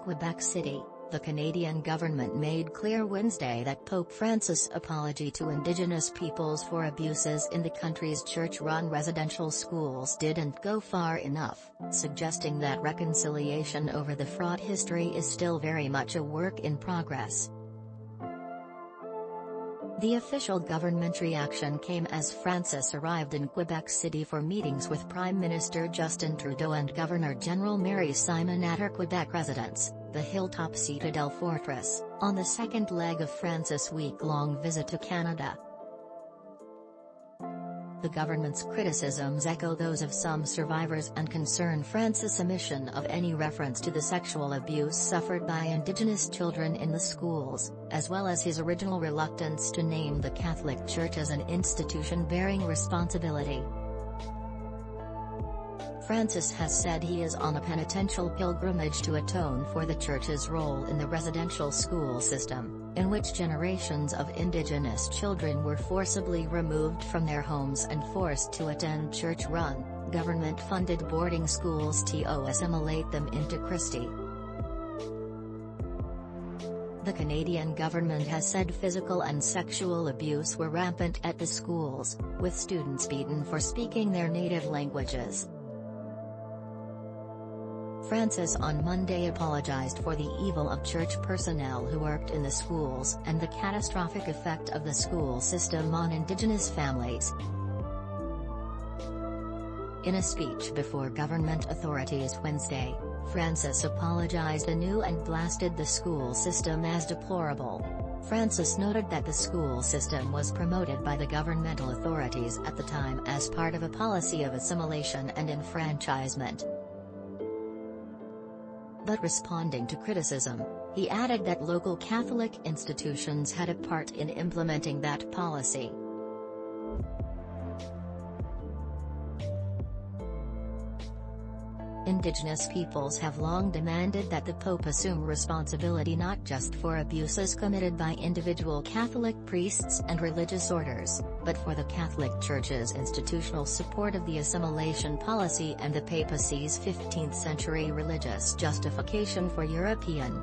Quebec City, the Canadian government made clear Wednesday that Pope Francis' apology to Indigenous peoples for abuses in the country's church-run residential schools didn't go far enough, suggesting that reconciliation over the fraught history is still very much a work in progress. The official government reaction came as Francis arrived in Quebec City for meetings with Prime Minister Justin Trudeau and Governor-General Mary Simon at her Quebec residence, the hilltop Citadelle fortress, on the second leg of Francis' week-long visit to Canada. The government's criticisms echo those of some survivors and concern Francis' omission of any reference to the sexual abuse suffered by Indigenous children in the schools, as well as his original reluctance to name the Catholic Church as an institution bearing responsibility. Francis has said he is on a penitential pilgrimage to atone for the Church's role in the residential school system, in which generations of Indigenous children were forcibly removed from their homes and forced to attend church-run, government-funded boarding schools to assimilate them into Christi. The Canadian government has said physical and sexual abuse were rampant at the schools, with students beaten for speaking their native languages. Francis on Monday apologized for the evil of church personnel who worked in the schools and the catastrophic effect of the school system on Indigenous families. In a speech before government authorities Wednesday, Francis apologized anew and blasted the school system as deplorable. Francis noted that the school system was promoted by the governmental authorities at the time as part of a policy of assimilation and enfranchisement. But responding to criticism, he added that local Catholic institutions had a part in implementing that policy. Indigenous peoples have long demanded that the Pope assume responsibility not just for abuses committed by individual Catholic priests and religious orders, but for the Catholic Church's institutional support of the assimilation policy and the papacy's 15th-century religious justification for European.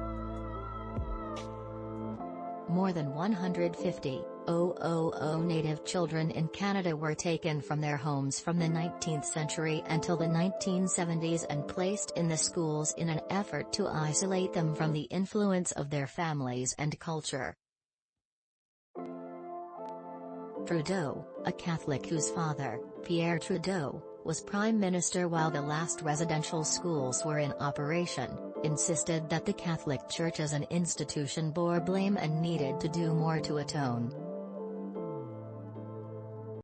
More than 150,000 native children in Canada were taken from their homes from the 19th century until the 1970s and placed in the schools in an effort to isolate them from the influence of their families and culture. Trudeau, a Catholic whose father, Pierre Trudeau, was Prime Minister while the last residential schools were in operation, insisted that the Catholic Church as an institution bore blame and needed to do more to atone.